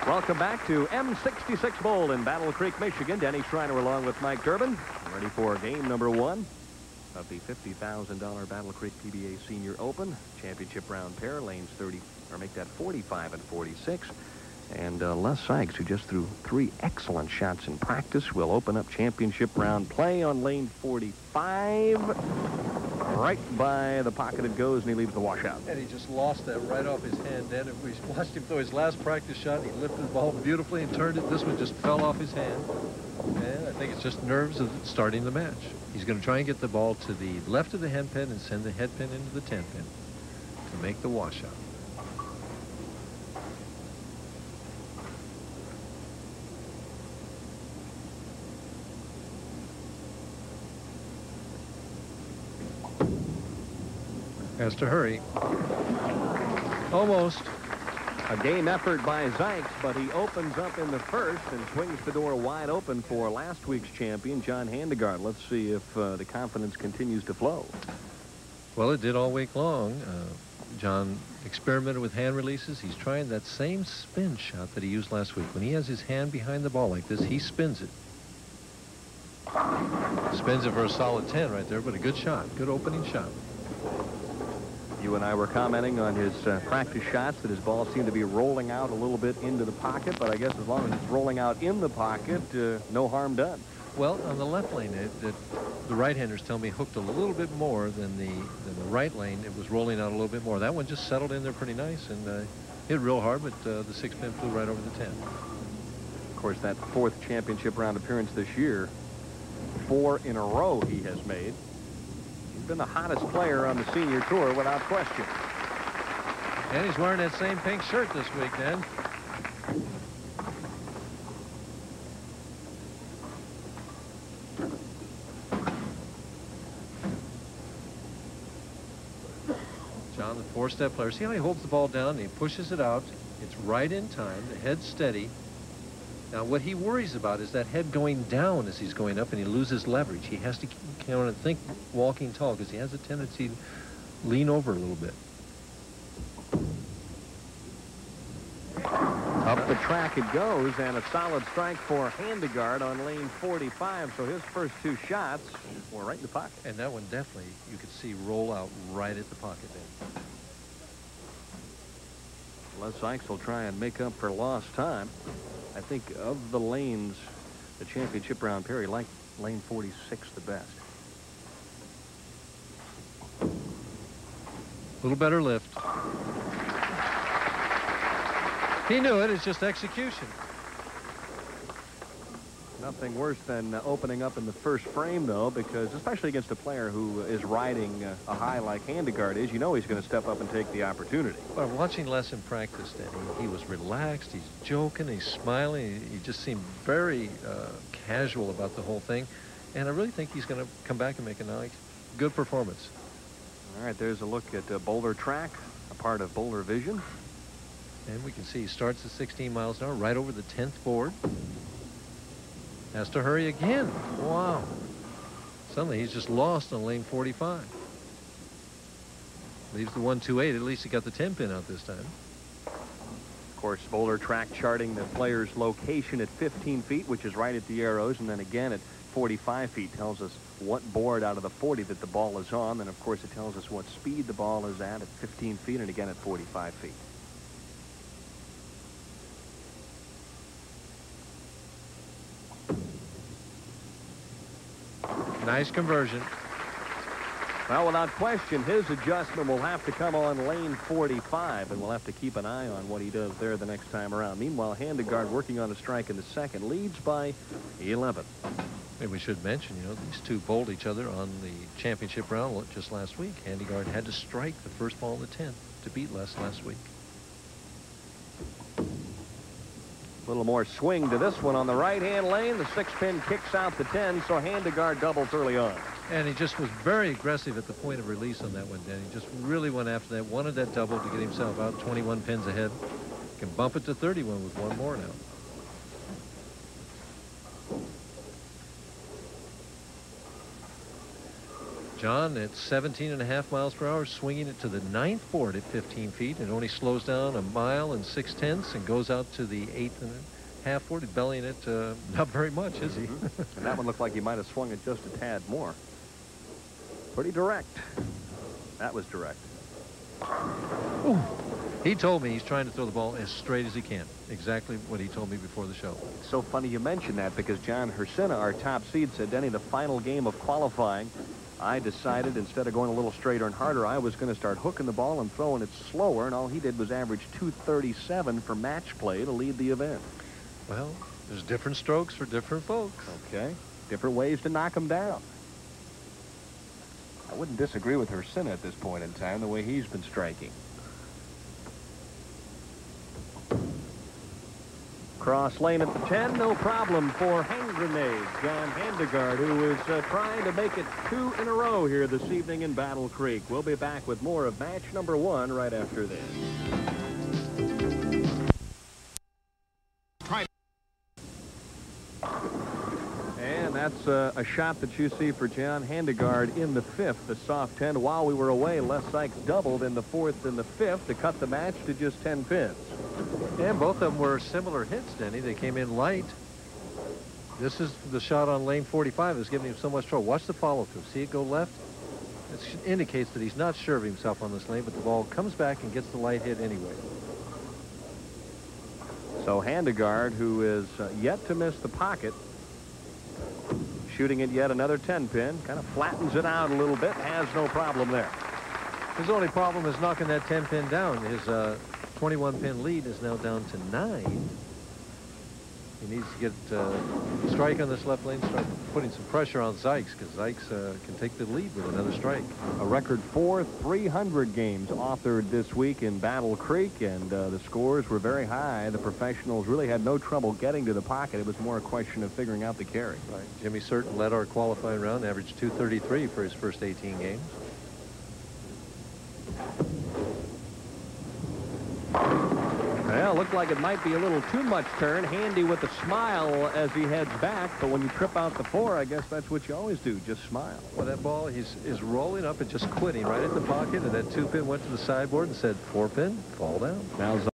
Welcome back to M66 Bowl in Battle Creek, Michigan. Denny Schreiner along with Mike Durbin. Ready for game number 1 of the $50,000 Battle Creek PBA Senior Open. Championship round pair, lanes 30, or make that 45 and 46. And Les Zikes, who just threw 3 excellent shots in practice, will open up championship round play on lane 45. Right by the pocket it goes, and he leaves the washout. And he just lost that right off his hand. Then we watched him throw his last practice shot. He lifted the ball beautifully and turned it. This one just fell off his hand. And I think it's just nerves of starting the match. He's going to try and get the ball to the left of the head pin and send the head pin into the 10 pin to make the washout. Has to hurry. Almost. A game effort by Zikes, but he opens up in the first and swings the door wide open for last week's champion, John Handegard. Let's see if the confidence continues to flow. Well, it did all week long. John experimented with hand releases. He's trying that same spin shot that he used last week. When he has his hand behind the ball like this, he spins it. Spins it for a solid 10 right there, but a good shot. Good opening shot. You and I were commenting on his practice shots that his ball seemed to be rolling out a little bit into the pocket, but I guess as long as it's rolling out in the pocket, no harm done. Well, on the left lane, the right-handers tell me hooked a little bit more than the right lane. It was rolling out a little bit more. That one just settled in there pretty nice and hit real hard, but the 6-pin flew right over the 10. Of course, that 4th championship round appearance this year, 4 in a row he has made. Been the hottest player on the senior tour without question. And he's wearing that same pink shirt this week, Dan. John, the 4-step player. See how he holds the ball down and he pushes it out. It's right in time. The head's steady. Now, what he worries about is that head going down as he's going up, and he loses leverage. He has to think walking tall because he has a tendency to lean over a little bit. Up the track it goes, and a solid strike for Handegard on lane 45. So his first 2 shots were right in the pocket. And that one definitely, you could see roll out right at the pocket there. Les Zikes will try and make up for lost time. I think of the lanes, the championship round pair, he liked lane 46 the best. A little better lift. He knew it. It's just execution. Nothing worse than opening up in the first frame, though, because especially against a player who is riding a high like Handegard is, you know he's going to step up and take the opportunity. Well, watching Les in practice, Danny, he was relaxed, he's joking, he's smiling, he just seemed very casual about the whole thing, and I really think he's going to come back and make a nice, good performance. All right, there's a look at Boulder Track, a part of Boulder Vision. And we can see he starts at 16 miles an hour right over the 10th board. Has to hurry again. Wow. Suddenly he's just lost on lane 45. Leaves the 128. At least he got the 10 pin out this time. Of course, Boulder Track charting the player's location at 15 feet, which is right at the arrows, and then again at 45 feet tells us what board out of the 40 that the ball is on. Then, of course, it tells us what speed the ball is at 15 feet and again at 45 feet. Nice conversion. Well, without question, his adjustment will have to come on lane 45, and we'll have to keep an eye on what he does there the next time around. Meanwhile, Handegard working on a strike in the second, leads by 11. And we should mention, you know, these two bowled each other on the championship round just last week. Handegard had to strike the first ball in the 10th to beat Les last week. A little more swing to this one on the right-hand lane. The 6-pin kicks out the 10, so Handegard doubles early on. And he just was very aggressive at the point of release on that one, Dan. He just really went after that, wanted that double to get himself out 21 pins ahead. Can bump it to 31 with one more now. John at 17.5 miles per hour, swinging it to the 9th board at 15 feet. It only slows down 1 mile and 6/10 and goes out to the 8.5 board. Bellying it not very much, is he? And that one looked like he might have swung it just a tad more. Pretty direct. That was direct. Ooh. He told me he's trying to throw the ball as straight as he can. Exactly what he told me before the show. It's so funny you mentioned that, because John Handegard, our top seed, said, Denny, the final game of qualifying, I decided instead of going a little straighter and harder, I was going to start hooking the ball and throwing it slower, and all he did was average 237 for match play to lead the event. Well, there's different strokes for different folks. Okay. Different ways to knock them down. I wouldn't disagree with Handegard at this point in time, the way he's been striking. Cross lane at the 10, no problem for hand grenade. John Handegard, who is trying to make it 2 in a row here this evening in Battle Creek. We'll be back with more of match number 1 right after this. And that's a shot that you see for John Handegard in the 5th, the soft 10. While we were away, Les Zikes doubled in the 4th and the 5th to cut the match to just 10 pins. And both of them were similar hits, Denny. They came in light. This is the shot on lane 45 that's giving him so much trouble. Watch the follow-through. See it go left? It indicates that he's not sure of himself on this lane, but the ball comes back and gets the light hit anyway. So Handegard, who is yet to miss the pocket, shooting at yet another 10-pin, kind of flattens it out a little bit, has no problem there. His only problem is knocking that 10-pin down. His 21-pin lead is now down to 9. He needs to get a strike on this left lane, start putting some pressure on Zikes, because Zikes can take the lead with another strike. A record 4 300 games authored this week in Battle Creek, and the scores were very high. The professionals really had no trouble getting to the pocket. It was more a question of figuring out the carry. Right. Jimmy Certain led our qualifying round, averaged 233 for his first 18 games. Well, looked like it might be a little too much turn. Handy with a smile as he heads back, but when you trip out the 4, I guess that's what you always do, just smile. Well, that ball is rolling up and just quitting right at the pocket, and that 2-pin went to the sideboard and said, 4-pin, fall down. Now